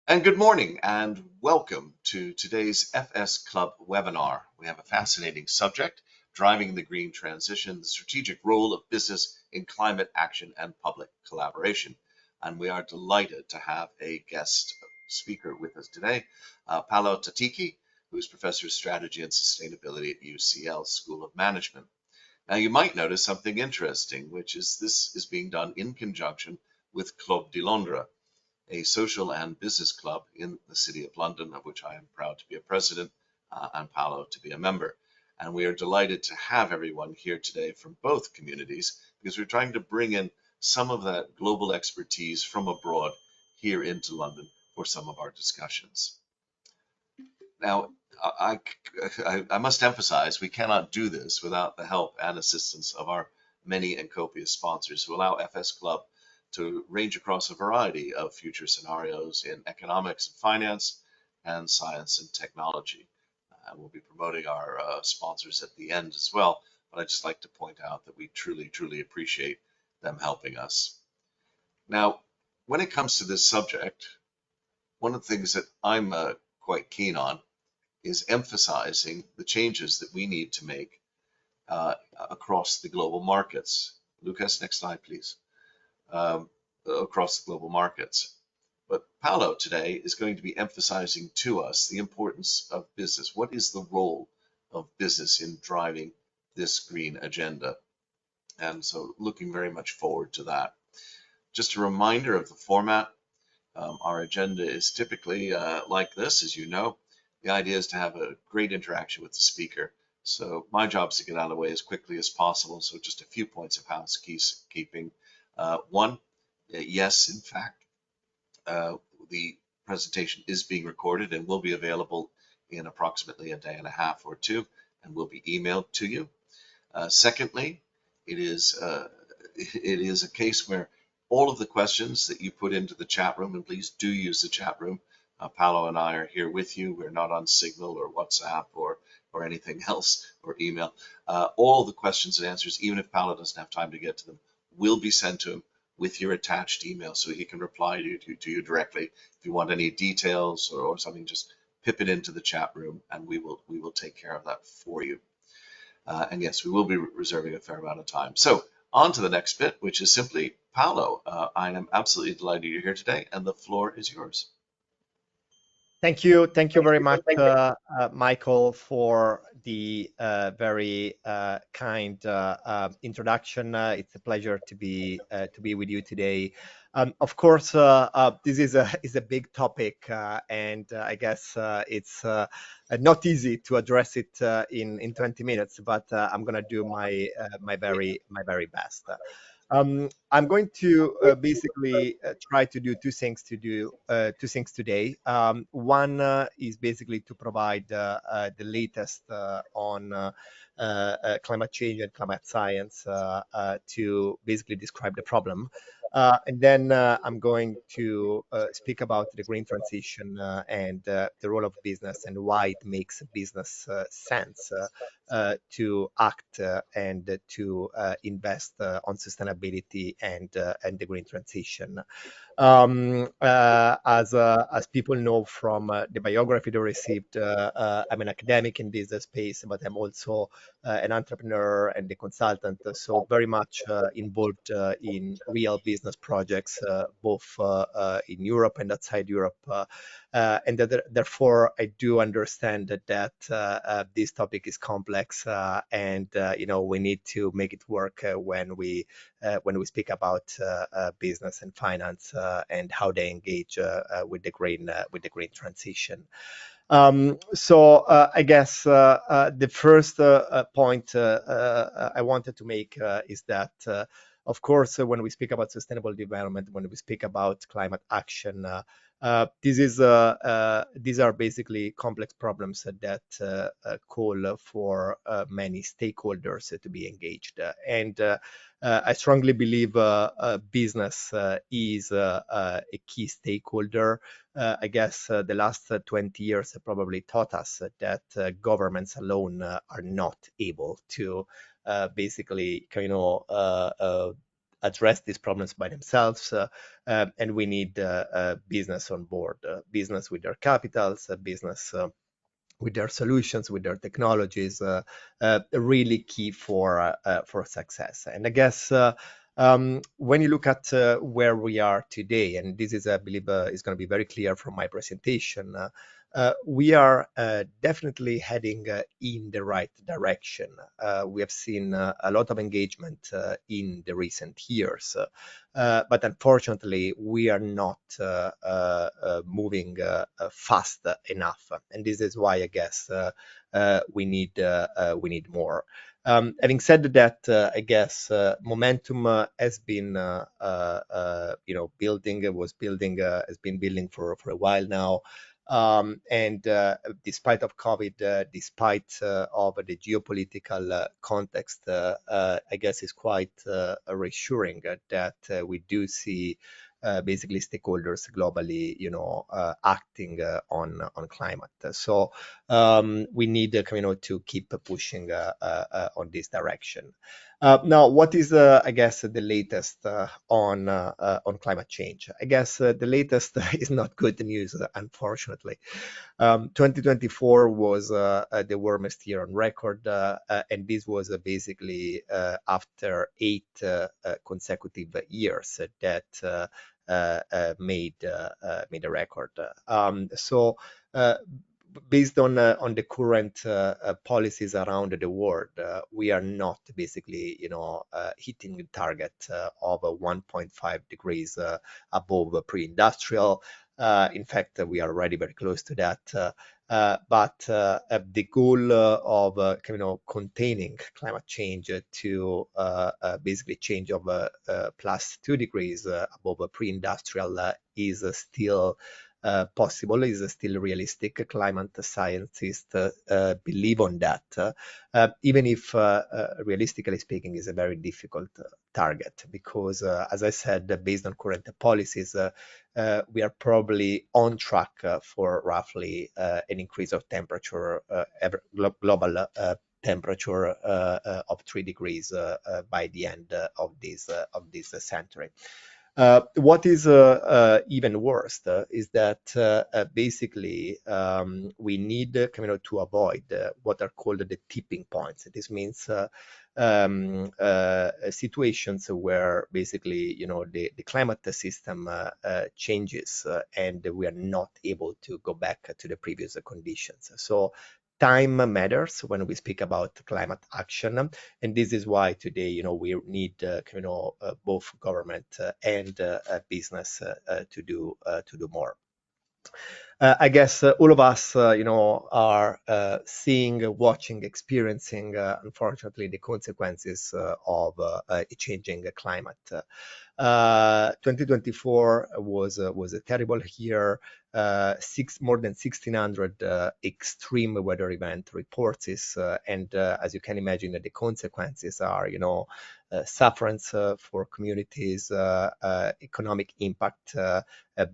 And good morning and welcome to today's FS Club webinar. We have a fascinating subject, driving the green transition, the strategic role of business in climate action and public collaboration. And we are delighted to have a guest speaker with us today, Paolo Tatiki, who is Professor of Strategy and Sustainability at UCL School of Management. Now you might notice something interesting, which is this is being done in conjunction with Club di Londra, a social and business club in the City of London, of which I am proud to be a president, and Paolo to be a member. And we are delighted to have everyone here today from both communities because we're trying to bring in some of that global expertise from abroad here into London for some of our discussions. Now, I must emphasize we cannot do this without the help and assistance of our many and copious sponsors who allow FS Club to range across a variety of future scenarios in economics and finance and science and technology. And we'll be promoting our sponsors at the end as well, but I'd just like to point out that we truly appreciate them helping us. Now, when it comes to this subject, one of the things that I'm quite keen on is emphasizing the changes that we need to make across the global markets. Lucas, next slide, please. Across the global markets. But Paolo today is going to be emphasizing to us the importance of business. What is the role of business in driving this green agenda? And so looking very much forward to that. Just a reminder of the format. Our agenda is typically like this, as you know. The idea is to have a great interaction with the speaker. So my job is to get out of the way as quickly as possible. So just a few points of housekeeping. One, yes, in fact, the presentation is being recorded and will be available in approximately a day and a half or two and will be emailed to you. Secondly, it is a case where all of the questions that you put into the chat room, and please do use the chat room. Paolo and I are here with you. We're not on Signal or WhatsApp or anything else or email. All the questions and answers, even if Paolo doesn't have time to get to them, will be sent to him with your attached email so he can reply to you directly. If you want any details or something, just pip it into the chat room and we will take care of that for you. And yes, we will be reserving a fair amount of time. So on to the next bit, which is simply Paolo. I am absolutely delighted you're here today and the floor is yours. Thank you very much, Michael, for the very kind introduction. It's a pleasure to be with you today. Of course, this is a big topic, and I guess it's not easy to address it in 20 minutes. But I'm gonna do my very best. I'm going to basically try to do two things today. One is basically to provide the latest on climate change and climate science to basically describe the problem. And then I'm going to speak about the green transition and the role of business and why it makes business sense to act and to invest on sustainability and the green transition. As people know from the biography they received, I'm an academic in this space, but I'm also an entrepreneur and a consultant, so very much involved in real business projects, both in Europe and outside Europe. And therefore, I do understand that this topic is complex, and we need to make it work when we speak about business and finance and how they engage with the green transition. So I guess the first point I wanted to make is that, of course, when we speak about sustainable development, when we speak about climate action, these are basically complex problems that call for many stakeholders to be engaged. And I strongly believe business is a key stakeholder. I guess the last 20 years have probably taught us that governments alone are not able to basically address these problems by themselves, and we need business on board, business with their capitals, business with their solutions, with their technologies, really key for success. And I guess when you look at where we are today, and this is, I believe, is going to be very clear from my presentation, we are definitely heading in the right direction. We have seen a lot of engagement in the recent years, but unfortunately, we are not moving fast enough, and this is why I guess we need more. Having said that, I guess momentum has been, building, has been building for a while now. And despite of COVID, despite of the geopolitical context, I guess it's quite reassuring that we do see basically stakeholders globally, acting on climate. So we need to keep pushing on this direction. Now, what is, I guess, the latest on climate change? I guess the latest is not good news, unfortunately. 2024 was the warmest year on record, and this was basically after 8 consecutive years that made a record. So based on the current policies around the world, we are not basically, hitting the target of 1.5 degrees above pre-industrial. In fact, we are already very close to that. But the goal of containing climate change to basically change of +2 degrees above pre-industrial is still possible, is still realistic. Climate scientists believe on that, even if realistically speaking is a very difficult target, because as I said, based on current policies, we are probably on track for roughly an increase of temperature, global temperature of 3 degrees by the end of this century. What is even worse is that basically we need to avoid what are called the tipping points. This means situations where basically the climate system changes and we are not able to go back to the previous conditions. So time matters when we speak about climate action, and this is why today we need both government and business to do more. I guess all of us, are seeing, watching, experiencing, unfortunately, the consequences of a changing climate. 2024 was a terrible year. More than 1,600 extreme weather event reports, and as you can imagine, the consequences are, sufferance for communities, economic impact,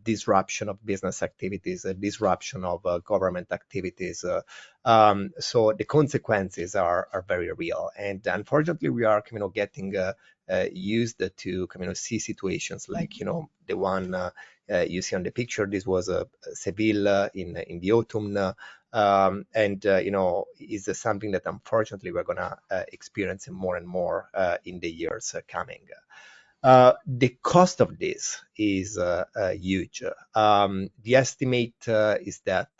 disruption of business activities, disruption of government activities. So the consequences are very real, and unfortunately, we are getting used to see situations like the one you see on the picture. This was Seville in the autumn, and is something that unfortunately we're gonna experience more and more in the years coming. The cost of this is huge. The estimate is that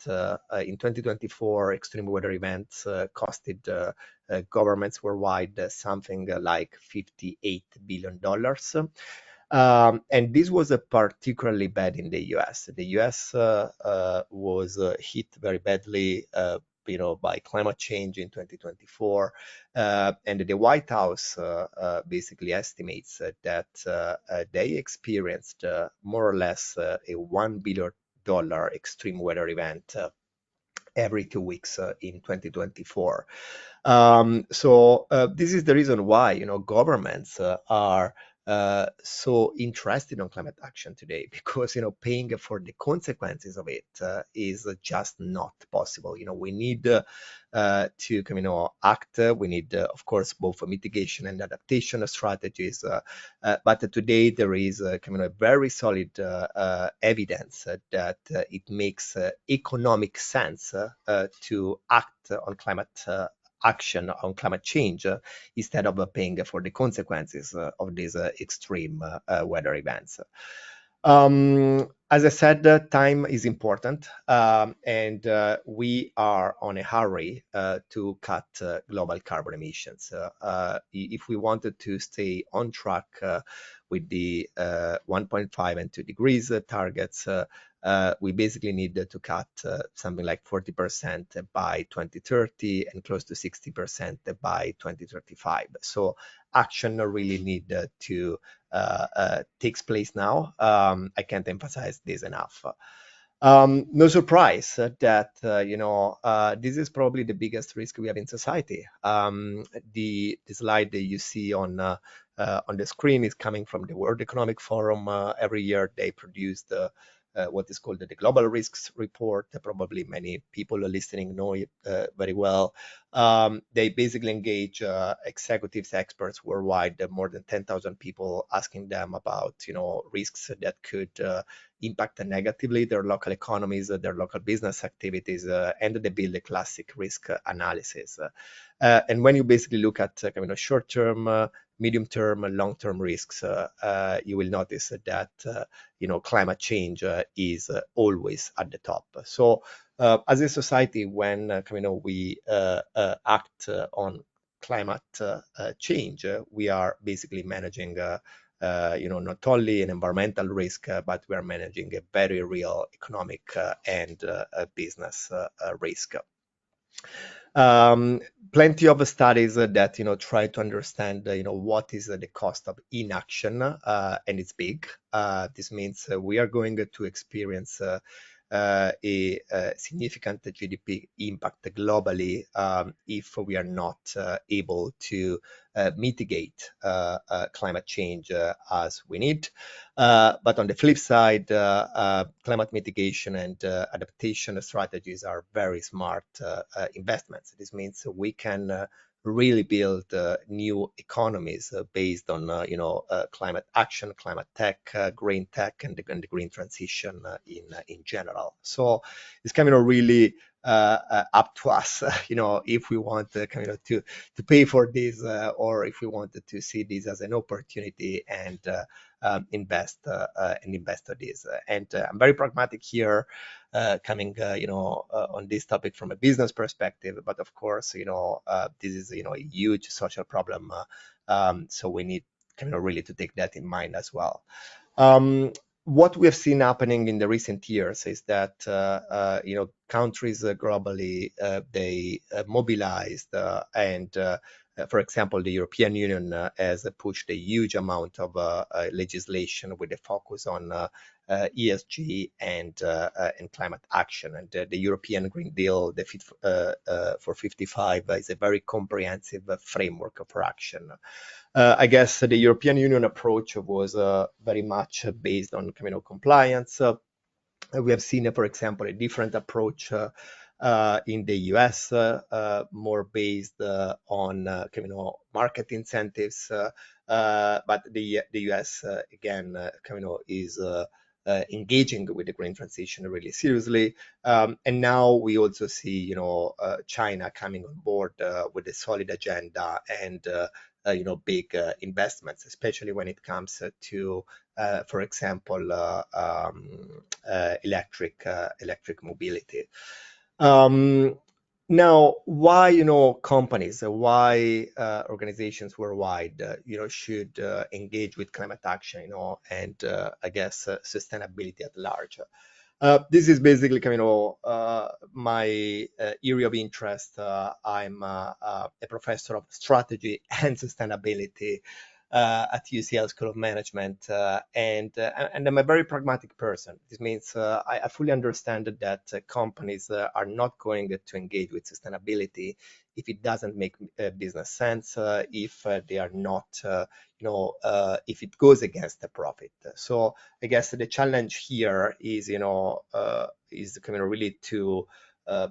in 2024, extreme weather events costed governments worldwide something like $58 billion. And this was particularly bad in the US. The US was hit very badly by climate change in 2024. And the White House basically estimates that they experienced more or less a $1 billion extreme weather event every 2 weeks in 2024. So this is the reason why governments are so interested in climate action today, because paying for the consequences of it is just not possible. We need to act. We need, of course, both mitigation and adaptation strategies. But today there is a very solid evidence that it makes economic sense to act on climate action on climate change instead of paying for the consequences of these extreme weather events. As I said, time is important, and we are on a hurry to cut global carbon emissions. If we wanted to stay on track with the 1.5 and 2 degrees targets, we basically need to cut something like 40% by 2030 and close to 60% by 2035. So action really need to takes place now. I can't emphasize this enough. No surprise that this is probably the biggest risk we have in society. The slide that you see on the screen is coming from the World Economic Forum. Every year they produce what is called the Global Risks Report. Probably many people listening know it very well. They basically engage executives, experts worldwide, more than 10,000 people, asking them about risks that could impact negatively their local economies, their local business activities, and they build a classic risk analysis. And when you basically look at short-term, medium-term, and long-term risks, you will notice that climate change is always at the top. So as a society, when we act on climate change, we are basically managing not only an environmental risk, but we are managing a very real economic and business risk. Plenty of studies that try to understand what is the cost of inaction, and it's big. This means we are going to experience a significant GDP impact globally if we are not able to mitigate climate change as we need. But on the flip side, climate mitigation and adaptation strategies are very smart investments. This means we can really build new economies based on climate action, climate tech, green tech, and the green transition in general. So it's really up to us, if we want to pay for this, or if we wanted to see this as an opportunity and invest on this. And I'm very pragmatic here, coming on this topic from a business perspective. But of course, this is a huge social problem, so we need really to take that in mind as well. What we have seen happening in the recent years is that countries globally they mobilized and for example, the European Union has pushed a huge amount of legislation with a focus on ESG and climate action. And the European Green Deal, the Fit for 55, is a very comprehensive framework for action. I guess the European Union approach was very much based on compliance. We have seen, for example, a different approach in the US, more based on market incentives, but the US again is engaging with the green transition really seriously, and now we also see China coming on board with a solid agenda and big investments, especially when it comes to for example electric mobility. Now, why companies, why organizations worldwide should engage with climate action, and I guess sustainability at large. This is basically my area of interest. I'm a professor of strategy and sustainability at UCL School of Management, and I'm a very pragmatic person. This means I fully understand that companies are not going to engage with sustainability if it doesn't make business sense, if they are not, if it goes against the profit. So I guess the challenge here is, is kind of really to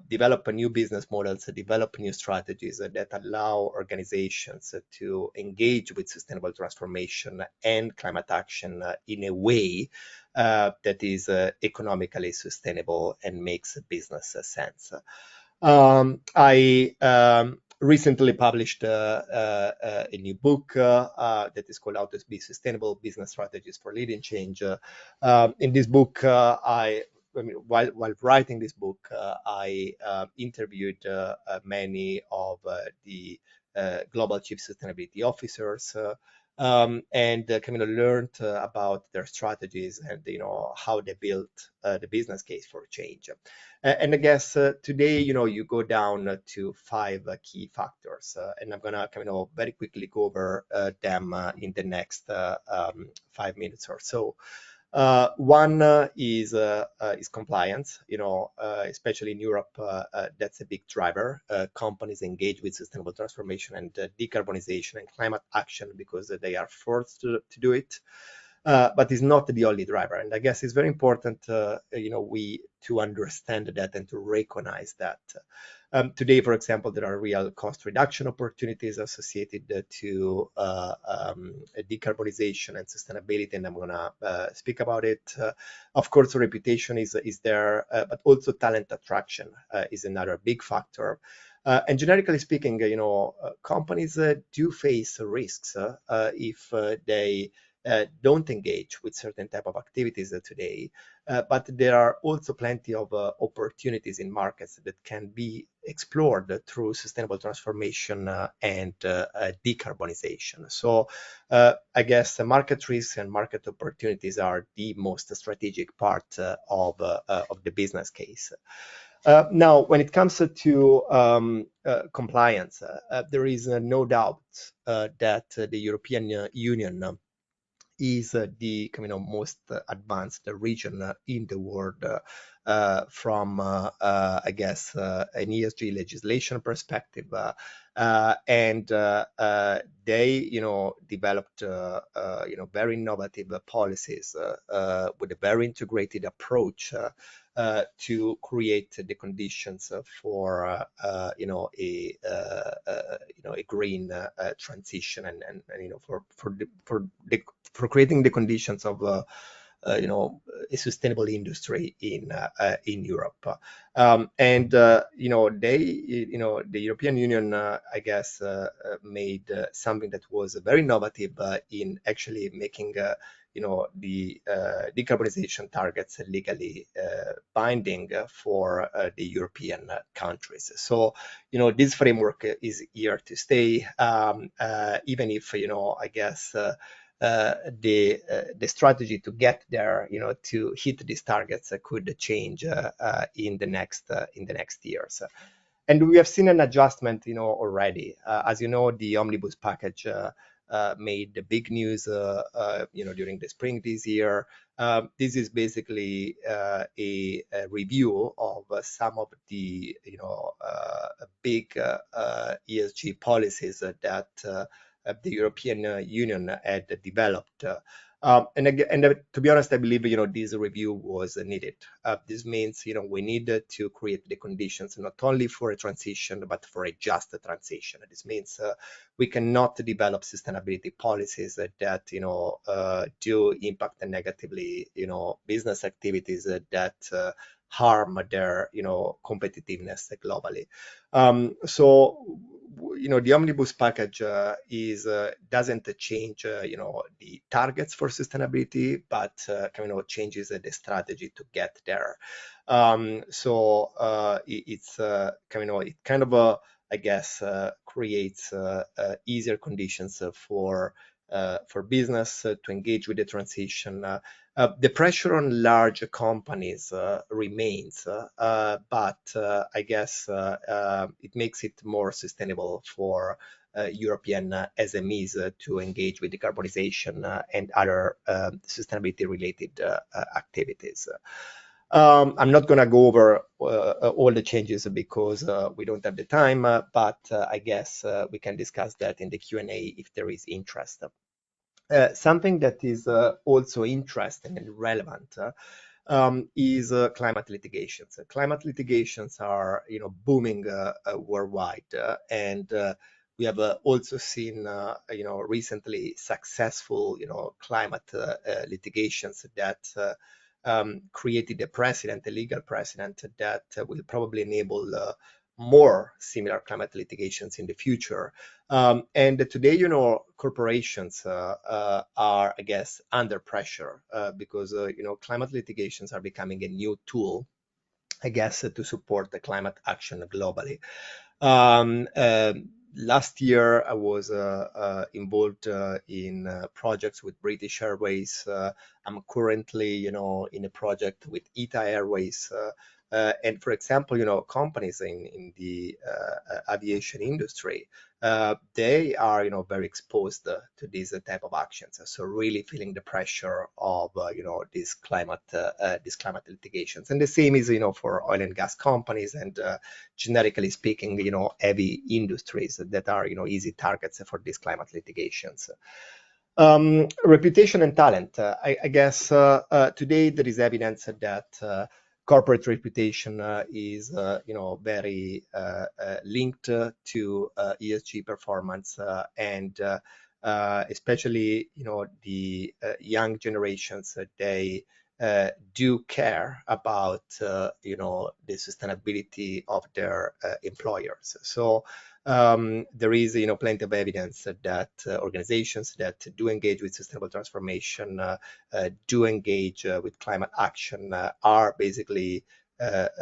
develop a new business models, develop new strategies that allow organizations to engage with sustainable transformation and climate action in a way that is economically sustainable and makes business sense. I recently published a new book that is called How to Be Sustainable: Business Strategies for Leading Change. In this book, while writing this book, I interviewed many of the global chief sustainability officers, and kind of learned about their strategies and how they built the business case for change. And I guess today, you go down to 5 key factors, and I'm gonna kind of very quickly go over them in the next 5 minutes or so. One is compliance. Especially in Europe, that's a big driver. Companies engage with sustainable transformation and decarbonization and climate action because they are forced to do it. But it's not the only driver, and I guess it's very important, we to understand that and to recognize that. Today, for example, there are real cost reduction opportunities associated to decarbonization and sustainability, and I'm gonna speak about it. Of course, reputation is there, but also talent attraction is another big factor. And generically speaking, companies do face risks if they don't engage with certain type of activities today, but there are also plenty of opportunities in markets that can be explored through sustainable transformation and decarbonization. So I guess the market risks and market opportunities are the most strategic part of the business case. Now, when it comes to compliance, there is no doubt that the European Union is the most advanced region in the world from, I guess, an ESG legislation perspective. And they, developed, very innovative policies with a very integrated approach to create the conditions for a green transition and for creating the conditions of a sustainable industry in Europe. And the European Union, I guess, made something that was very innovative in actually making the decarbonization targets legally binding for the European countries. So, this framework is here to stay, even if, I guess, the strategy to get there, to hit these targets could change in the next years. And we have seen an adjustment, already. As you know, the omnibus package made the big news, during the spring this year. This is basically a review of some of the, big ESG policies that the European Union had developed. And to be honest, I believe, this review was needed. This means, we need to create the conditions not only for a transition, but for a just transition. This means we cannot develop sustainability policies that, do impact negatively, business activities that harm their, competitiveness globally. So, the omnibus package doesn't change, the targets for sustainability, but changes the strategy to get there. So it's it kind of I guess creates easier conditions for business to engage with the transition. The pressure on large companies remains, but I guess it makes it more sustainable for European SMEs to engage with decarbonization and other sustainability-related activities. I'm not going to go over all the changes because we don't have the time, but I guess we can discuss that in the Q&A if there is interest. Something that is also interesting and relevant is climate litigations. Climate litigations are, booming worldwide, and we have also seen, recently successful, climate litigations that created a legal precedent that will probably enable more similar climate litigations in the future. And today, corporations are, I guess, under pressure because, climate litigations are becoming a new tool, I guess, to support the climate action globally. Last year, I was involved in projects with British Airways. I'm currently, in a project with ITA Airways. And for example, companies in the aviation industry, they are, very exposed to these type of actions. So really feeling the pressure of, these climate litigations. And the same is, for oil and gas companies and generically speaking, heavy industries that are, easy targets for these climate litigations. Reputation and talent. I guess today there is evidence that corporate reputation is, very linked to ESG performance, and especially, the young generations, they do care about, the sustainability of their employers. So there is, plenty of evidence that organizations that do engage with sustainable transformation, do engage with climate action, are basically, are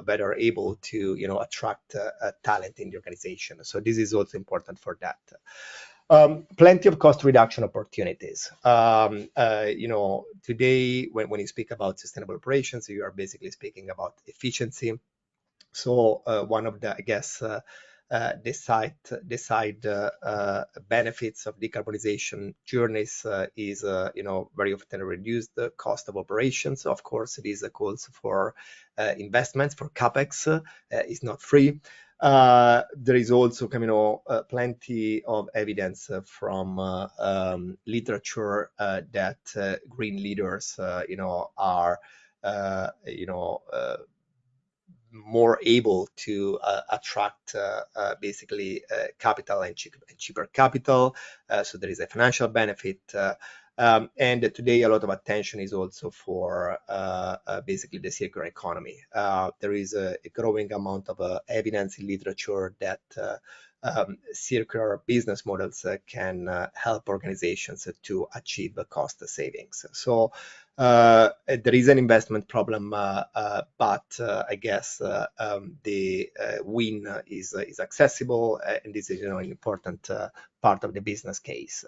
better able to, attract talent in the organization. So this is also important for that. Plenty of cost reduction opportunities. Today, when you speak about sustainable operations, you are basically speaking about efficiency. So one of the, I guess, the side benefits of decarbonization journeys is, very often reduce the cost of operations. Of course, it is a calls for investments for CapEx. It's not free. There is also, plenty of evidence from literature that green leaders, are, more able to attract basically capital and cheaper capital. So there is a financial benefit. And today a lot of attention is also for basically the circular economy. There is a growing amount of evidence in literature that circular business models can help organizations to achieve cost savings. So there is an investment problem, but I guess the win is accessible, and this is, an important part of the business case.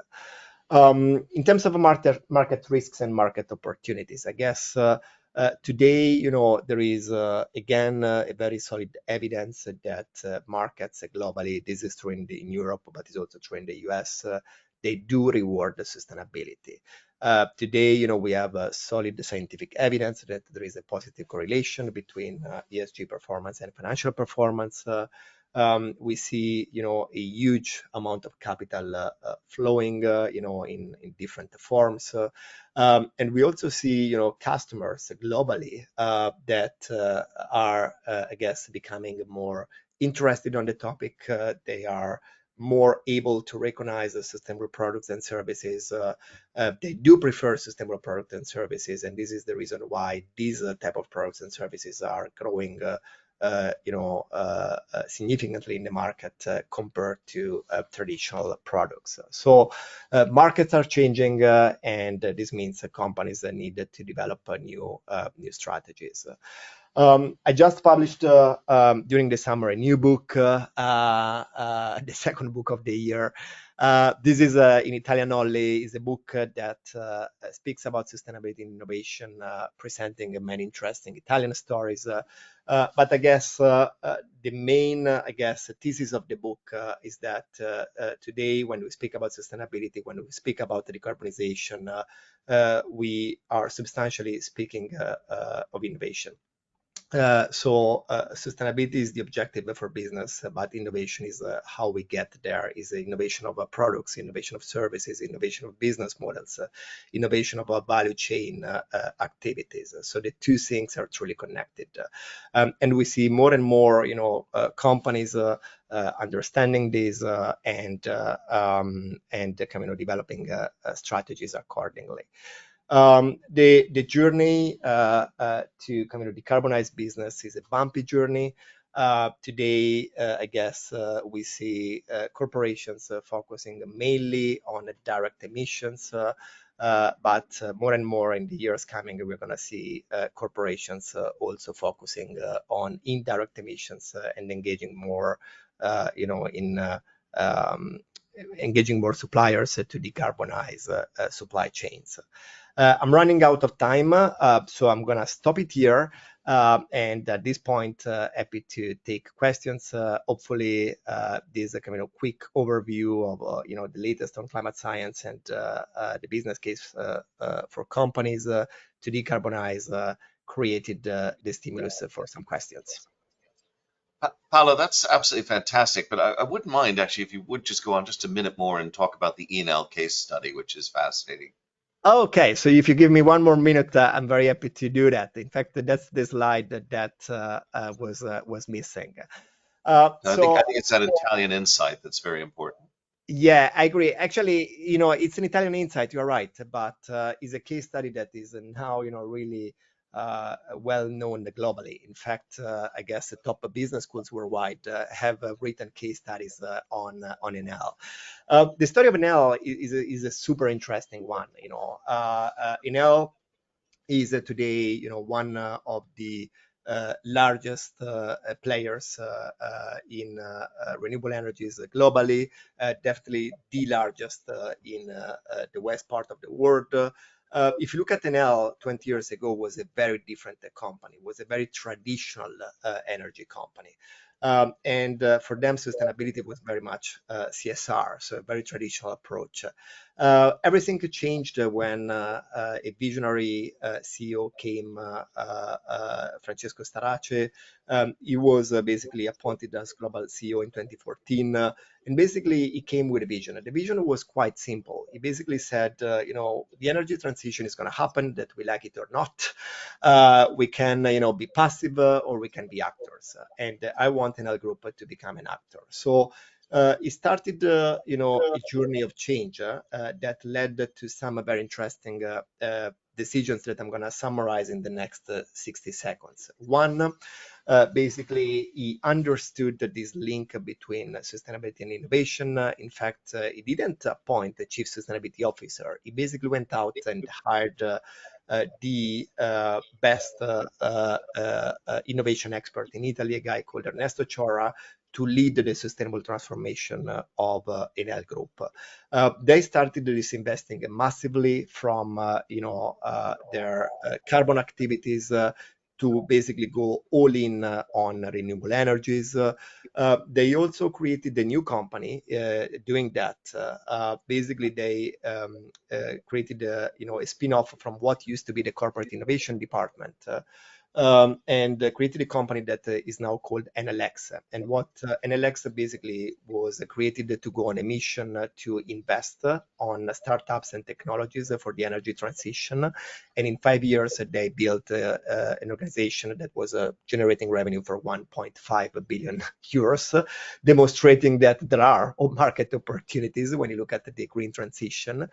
In terms of market risks and market opportunities, I guess today, there is again a very solid evidence that markets globally, this is true in Europe, but it's also true in the US, they do reward the sustainability. Today, we have solid scientific evidence that there is a positive correlation between ESG performance and financial performance. We see, a huge amount of capital flowing, in different forms. And we also see, customers globally that are, I guess, becoming more interested on the topic. They are more able to recognize the sustainable products and services. They do prefer sustainable products and services, and this is the reason why these type of products and services are growing significantly in the market compared to traditional products. So markets are changing, and this means companies need to develop new strategies. I just published during the summer a new book, the second book of the year. This is in Italian only. Is a book that speaks about sustainability and innovation, presenting many interesting Italian stories. But I guess the main, thesis of the book is that today, when we speak about sustainability, when we speak about decarbonization, we are substantially speaking of innovation. Sustainability is the objective for business, but innovation is how we get there. Is innovation of products, innovation of services, innovation of business models, innovation of our value chain activities. So the two things are truly connected, and we see more and more, companies understanding this and developing strategies accordingly. The journey to kind of decarbonize business is a bumpy journey. Today, we see corporations focusing mainly on direct emissions, but more and more in the years coming, we're going to see corporations also focusing on indirect emissions and engaging more, engaging more suppliers to decarbonize supply chains. I'm running out of time, so I'm going to stop it here. And at this point, happy to take questions. Hopefully, this is a kind of quick overview of the latest on climate science and the business case for companies to decarbonize created the stimulus for some questions. Paolo, that's absolutely fantastic. But I wouldn't mind actually if you would just go on just a minute more and talk about the Enel case study, which is fascinating. Okay, so if you give me one more minute, I'm very happy to do that. In fact, that's the slide that was missing. I think it's that Italian insight that's very important. Yeah, I agree. Actually, it's an Italian insight. You're right, but it's a case study that is now, really well known globally. In fact, I guess the top business schools worldwide have written case studies on Enel. The story of Enel is a super interesting one. Enel is today, one of the largest players in renewable energies globally, definitely the largest in the west part of the world. If you look at Enel 20 years ago, was a very different company, was a very traditional energy company. And for them, sustainability was very much CSR, so a very traditional approach. Everything changed when a visionary CEO came, Francesco Starace. He was basically appointed as global CEO in 2014. And basically, he came with a vision. The vision was quite simple. He basically said, the energy transition is going to happen, that we like it or not. We can, be passive or we can be actors. And I want Enel Group to become an actor. So it started, a journey of change that led to some very interesting decisions that I'm going to summarize in the next 60 seconds. One, basically, he understood this link between sustainability and innovation. In fact, he didn't appoint a chief sustainability officer. He basically went out and hired the best innovation expert in Italy, a guy called Ernesto Ciora, to lead the sustainable transformation of Enel Group. They started disinvesting massively from their carbon activities to basically go all in on renewable energies. They also created a new company doing that. Basically, they created a spin-off from what used to be the corporate innovation department. And created a company that is now called NLX. And what NLX basically was created to go on a mission to invest on startups and technologies for the energy transition. And in 5 years, they built an organization that was generating revenue for 1.5 billion euros, demonstrating that there are market opportunities when you look at the green transition.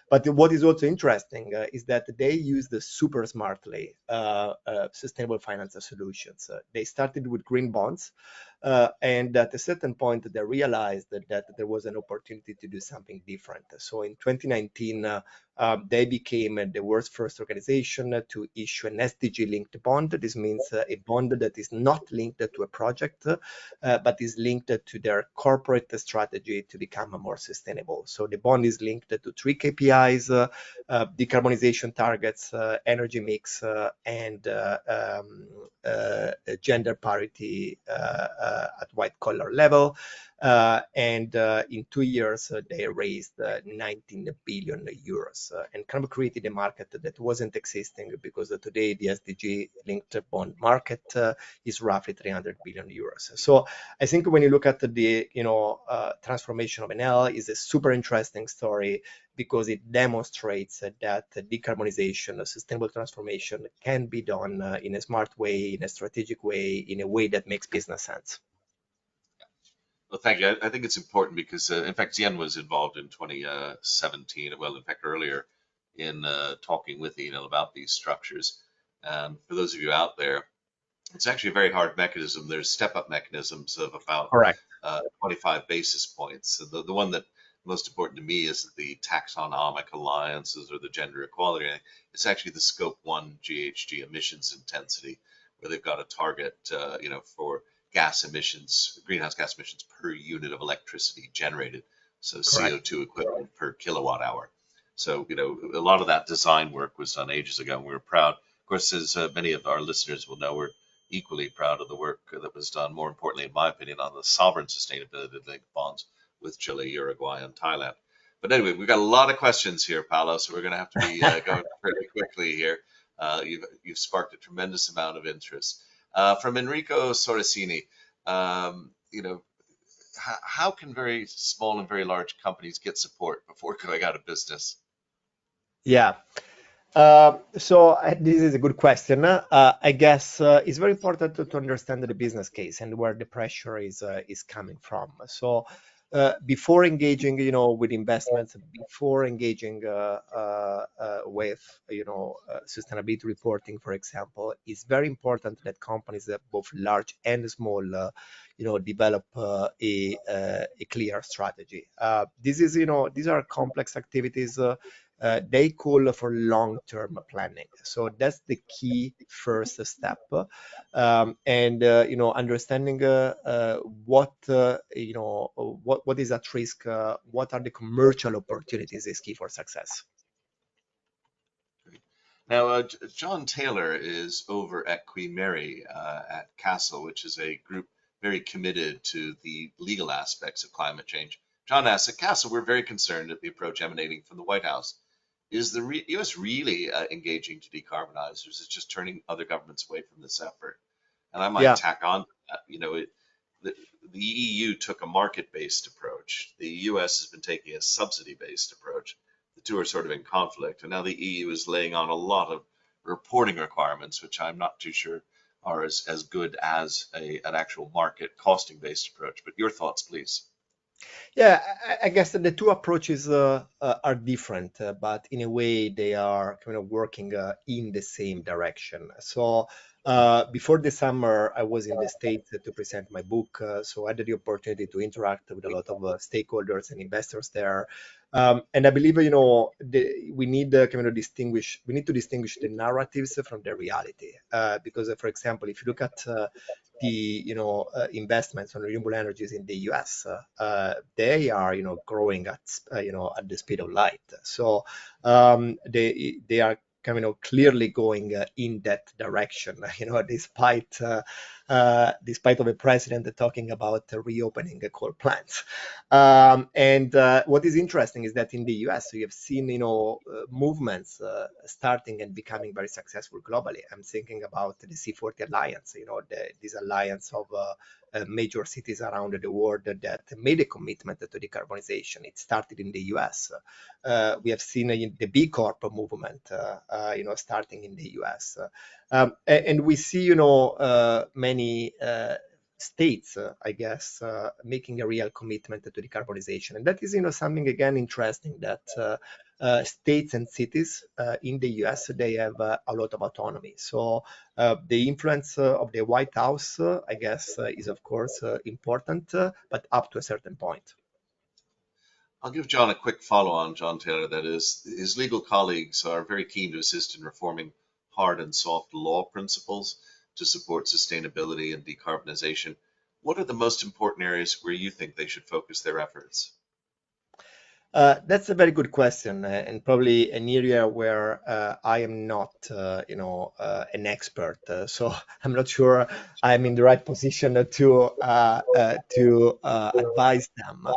But what is also interesting is that they used super smartly sustainable finance solutions. They started with green bonds. And at a certain point, they realized that there was an opportunity to do something different. So in 2019, they became the world's first organization to issue an SDG-linked bond. This means a bond that is not linked to a project, but is linked to their corporate strategy to become more sustainable. So the bond is linked to 3 KPIs, decarbonization targets, energy mix, and gender parity at white collar level. And in 2 years, they raised 19 billion euros and kind of created a market that wasn't existing, because today the SDG linked bond market is roughly 300 billion euros. So I think when you look at the transformation of Enel, is a super interesting story, because it demonstrates that decarbonization, sustainable transformation can be done in a smart way, in a strategic way, in a way that makes business sense. Well, thank you. I think it's important because, in fact, Zien was involved in 2017, well, in fact, earlier in talking with Enel about these structures. And for those of you out there, it's actually a very hard mechanism. There's step-up mechanisms of about Correct. 25 basis points. So the one that most important to me is the taxonomic alliances or the gender equality. It's actually the scope 1 GHG emissions intensity, where they've got a target, for gas emissions, greenhouse gas emissions per unit of electricity generated. So Correct. CO2 equivalent per kilowatt hour. So, a lot of that design work was done ages ago, and we were proud. Of course, as many of our listeners will know, we're equally proud of the work that was done, more importantly, in my opinion, on the sovereign sustainability linked bonds with Chile, Uruguay, and Thailand. But anyway, we've got a lot of questions here, Paolo, so we're going to have to be going pretty quickly here. You've sparked a tremendous amount of interest. From Enrico Sorresini, how can very small and very large companies get support before going out of business? Yeah. This is a good question. I guess it's very important to understand the business case and where the pressure is coming from. So before engaging, with investments, before engaging with, sustainability reporting, for example, it's very important that companies, both large and small, develop a clear strategy. These are complex activities. They call for long-term planning. So that's the key first step. Understanding what is at risk, what are the commercial opportunities is key for success. Now, John Taylor is over at Queen Mary at Castle, which is a group very committed to the legal aspects of climate change. John asks, at Castle, we're very concerned at the approach emanating from the White House. Is the U.S. really engaging to decarbonize, or is it just turning other governments away from this effort? And I might tack on to that. The EU took a market-based approach. The US has been taking a subsidy-based approach. The two are sort of in conflict, and now the EU is laying on a lot of reporting requirements, which I'm not too sure are as good as an actual market costing-based approach. But your thoughts, please. Yeah, I guess that the two approaches are different, but in a way they are kind of working in the same direction. So before the summer, I was in the States to present my book, so I had the opportunity to interact with a lot of stakeholders and investors there. And I believe, we need to distinguish the narratives from the reality. Because, for example, if you look at the investments on renewable energies in the US, they are growing at the speed of light. So they are kind of clearly going in that direction. Despite of a president talking about reopening coal plants. And what is interesting is that in the US, you have seen movements starting and becoming very successful globally. I'm thinking about the C40 Alliance, this alliance of major cities around the world that made a commitment to decarbonization. It started in the US. We have seen the B Corp movement, starting in the US. And we see, many states, I guess, making a real commitment to decarbonization. And that is, something, again, interesting that states and cities in the US, they have a lot of autonomy. So the influence of the White House, I guess, is of course important, but up to a certain point. I'll give John a quick follow on, John Taylor. That is, his legal colleagues are very keen to assist in reforming hard and soft law principles to support sustainability and decarbonization. What are the most important areas where you think they should focus their efforts? That's a very good question, and probably an area where I am not, an expert. So I'm not sure I'm in the right position to advise them.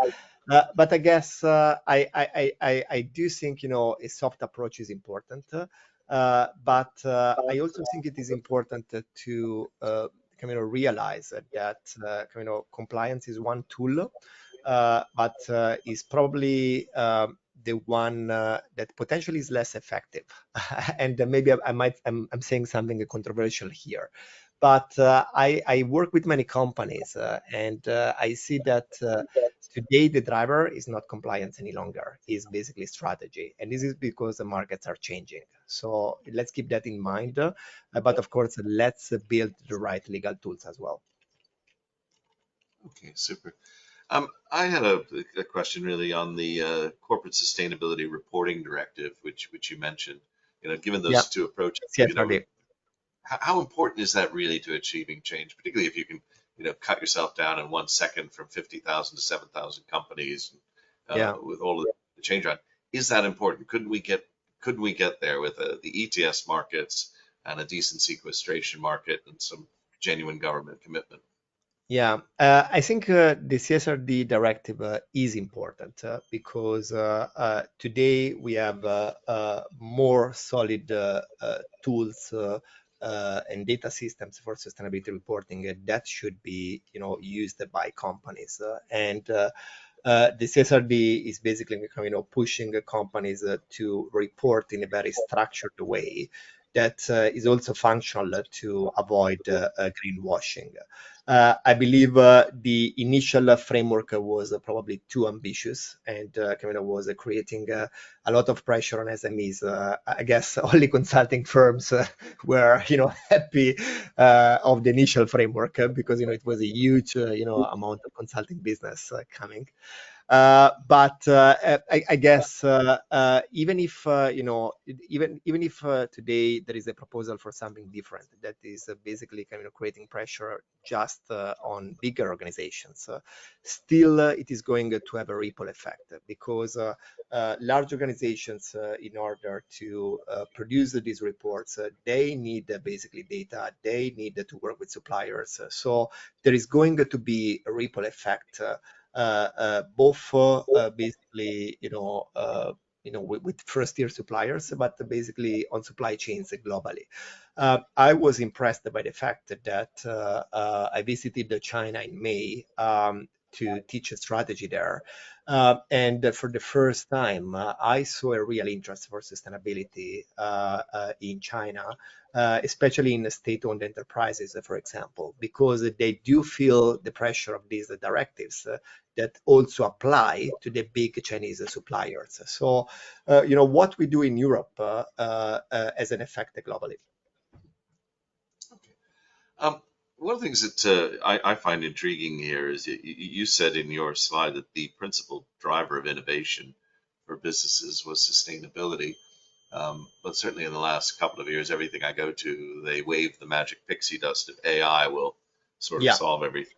But I guess I do think a soft approach is important. But I also think it is important to realize that compliance is one tool, but is probably the one that potentially is less effective. And maybe I'm saying something controversial here, but I work with many companies, and I see that today the driver is not compliance any longer, is basically strategy, and this is because the markets are changing. So let's keep that in mind, but of course let's build the right legal tools as well. Okay, super. I had a question really on the Corporate Sustainability Reporting Directive, which you mentioned. Given Yeah, those two approaches, CSRD. how important is that really to achieving change, particularly if you can, cut yourself down in 1 second from 50,000 to 7,000 companies, Yeah. with all of the change on? Is that important? Couldn't we get there with the ETS markets and a decent sequestration market and some genuine government commitment? Yeah, I think the CSRD directive is important because today we have more solid tools and data systems for sustainability reporting that should be, used by companies. And the CSRD is basically, pushing companies to report in a very structured way that is also functional to avoid greenwashing. I believe the initial framework was probably too ambitious and was creating a lot of pressure on SMEs. I guess only consulting firms were, happy of the initial framework because it was a huge, amount of consulting business coming. But I guess even if even if today there is a proposal for something different that is basically creating pressure just on bigger organizations, still it is going to have a ripple effect because large organizations, in order to produce these reports, they need basically data. They need to work with suppliers. So there is going to be a ripple effect. Both basically, with first-tier suppliers, but basically on supply chains globally. I was impressed by the fact that I visited China in May to teach a strategy there. And for the first time, I saw a real interest for sustainability in China, especially in the state-owned enterprises, for example, because they do feel the pressure of these directives that also apply to the big Chinese suppliers. So, what we do in Europe has an effect globally. Okay. One of the things that I find intriguing here is you said in your slide that the principal driver of innovation for businesses was sustainability. But certainly in the last couple of years, everything I go to, they wave the magic pixie dust of AI will sort of Yeah. solve everything.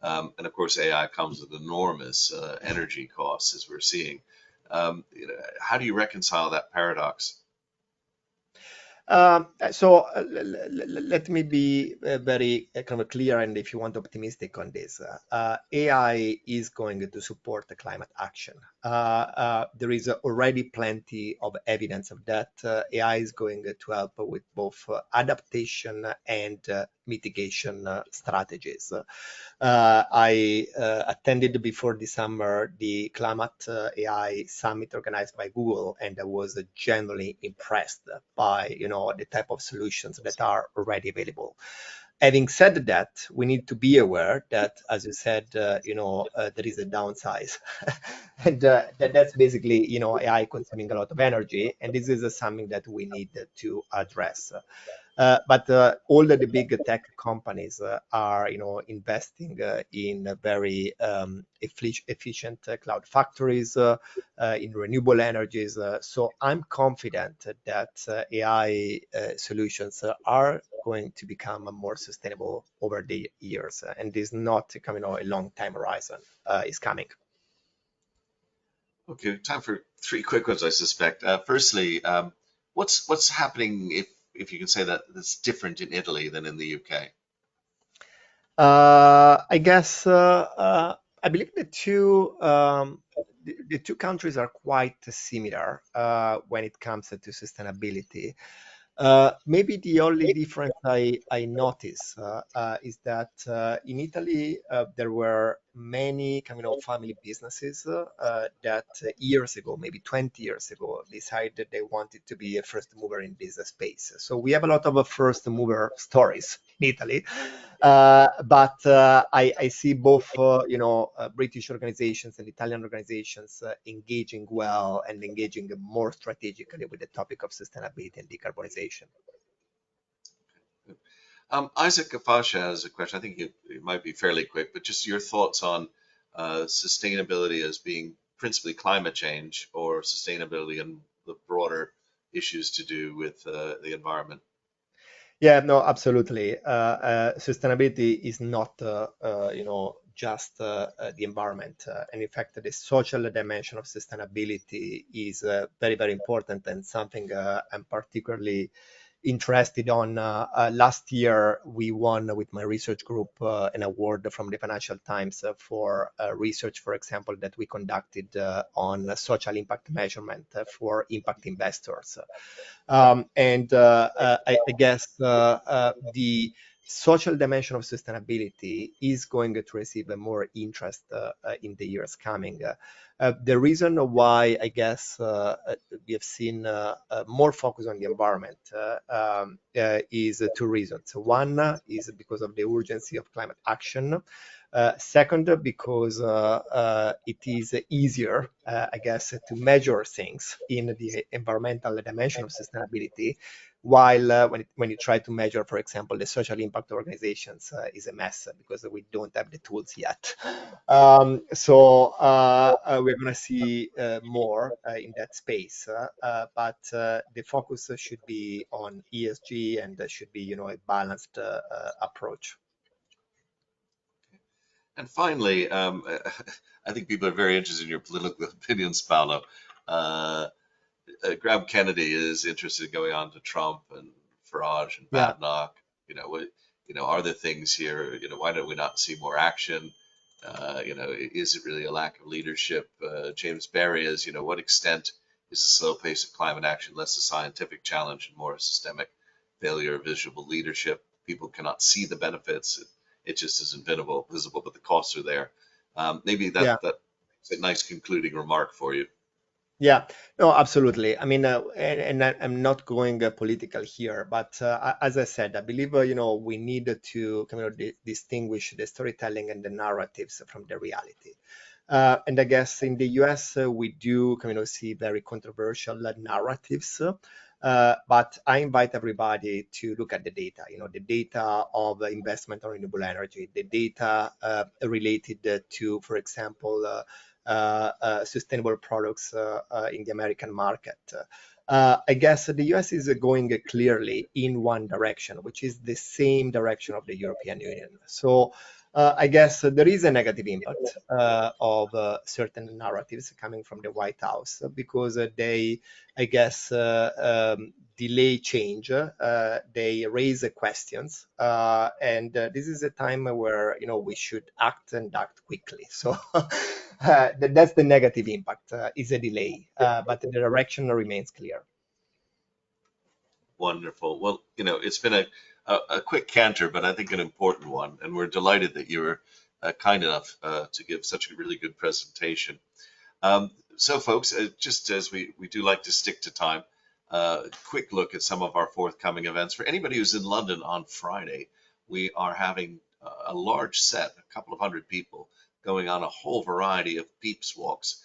And of course, AI comes with enormous energy costs, as we're seeing. How do you reconcile that paradox? Let me be very clear, and if you want optimistic on this, AI is going to support the climate action. There is already plenty of evidence of that. AI is going to help with both adaptation and mitigation strategies. I attended before the summer the Climate AI Summit organized by Google, and I was genuinely impressed by the type of solutions that are already available. Having said that, we need to be aware that, as you said, there is a downside, and that's basically, AI consuming a lot of energy, and this is something that we need to address. But all the big tech companies are, investing in very efficient cloud factories, in renewable energies. So I'm confident that AI solutions are going to become more sustainable over the years, and is not coming on a long time horizon is coming. Okay, time for three quick ones, I suspect. Firstly, what's happening, if you can say that, that's different in Italy than in the UK? I guess I believe the two countries are quite similar when it comes to sustainability. Maybe the only difference I notice is that in Italy there were many kind of family businesses that years ago, maybe 20 years ago, decided that they wanted to be a first mover in this space. So we have a lot of first mover stories in Italy, but I see both, British organizations and Italian organizations engaging well and engaging more strategically with the topic of sustainability and decarbonization. Isaac Kafasha has a question. I think it might be fairly quick, but just your thoughts on sustainability as being principally climate change, or sustainability and the broader issues to do with the environment. Yeah, no, absolutely. Sustainability is not, just the environment. And in fact, the social dimension of sustainability is very, very important, and something I'm particularly interested on. Last year, we won with my research group an award from the Financial Times for research, for example, that we conducted on social impact measurement for impact investors. And I guess the social dimension of sustainability is going to receive more interest in the years coming. The reason why I guess we have seen more focus on the environment is two reasons. One is because of the urgency of climate action. Second, because it is easier, I guess, to measure things in the environmental dimension of sustainability, while when you try to measure, for example, the social impact organizations, is a mess because we don't have the tools yet. So we're going to see more in that space, but the focus should be on ESG, and there should be, a balanced approach. And finally, I think people are very interested in your political opinions, Paolo. Uh, Graham Kennedy is interested in going on to Trump and Farage and Yeah. Badenoch. Are there things here? Why don't we not see more action? Is it really a lack of leadership? James Barry is, what extent is the slow pace of climate action less a scientific challenge and more a systemic failure of visible leadership? People cannot see the benefits. It just isn't visible, but the costs are there. Maybe Yeah. that's a nice concluding remark for you. Yeah, no, absolutely. I mean, I'm not going political here, but as I said, I believe, we need to kind of distinguish the storytelling and the narratives from the reality. And I guess in the US, we do kind of see very controversial narratives. But I invite everybody to look at the data, the data of investment on renewable energy, the data related to, for example, sustainable products in the American market. I guess the US is going clearly in one direction, which is the same direction of the European Union. So I guess there is a negative impact of certain narratives coming from the White House, because they, I guess, delay change, they raise questions, and this is a time where, we should act, and act quickly. So that's the negative impact, is a delay, but the direction remains clear. Wonderful. Well, it's been a quick canter, but I think an important one, and we're delighted that you were kind enough to give such a really good presentation. So, folks, just as we do like to stick to time, quick look at some of our forthcoming events. For anybody who's in London on Friday, we are having a large set, a couple of hundred people, going on a whole variety of PEEPS walks.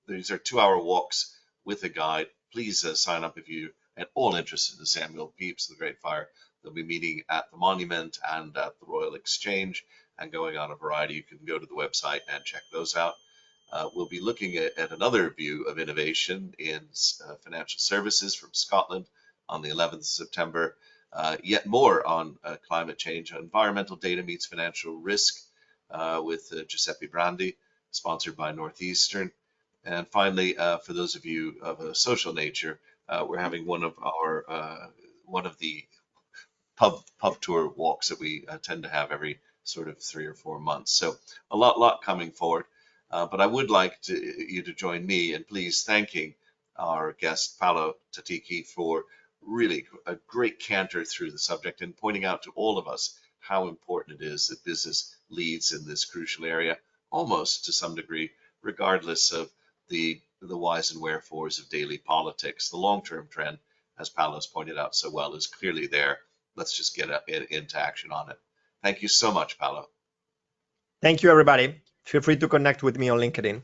These are 2-hour walks with a guide. Please sign up if you at all interested in Samuel Pepys, the Great Fire. They'll be meeting at the Monument and at the Royal Exchange and going on a variety. You can go to the website and check those out. We'll be looking at another view of innovation in financial services from Scotland on the 11th of September. Yet more on climate change. Environmental data meets financial risk with Giuseppe Brandi, sponsored by Northeastern. And finally, for those of you of a social nature, we're having one of the pub tour walks that we tend to have every sort of 3 or 4 months. So a lot coming forward. But I would like you to join me in please thanking our guest Paolo Tatiki for really a great canter through the subject and pointing out to all of us how important it is that business leads in this crucial area, almost to some degree, regardless of the whys and wherefores of daily politics. The long-term trend, as Paolo's pointed out so well, is clearly there. Let's just get into action on it. Thank you so much, Paolo. Thank you, everybody. Feel free to connect with me on LinkedIn.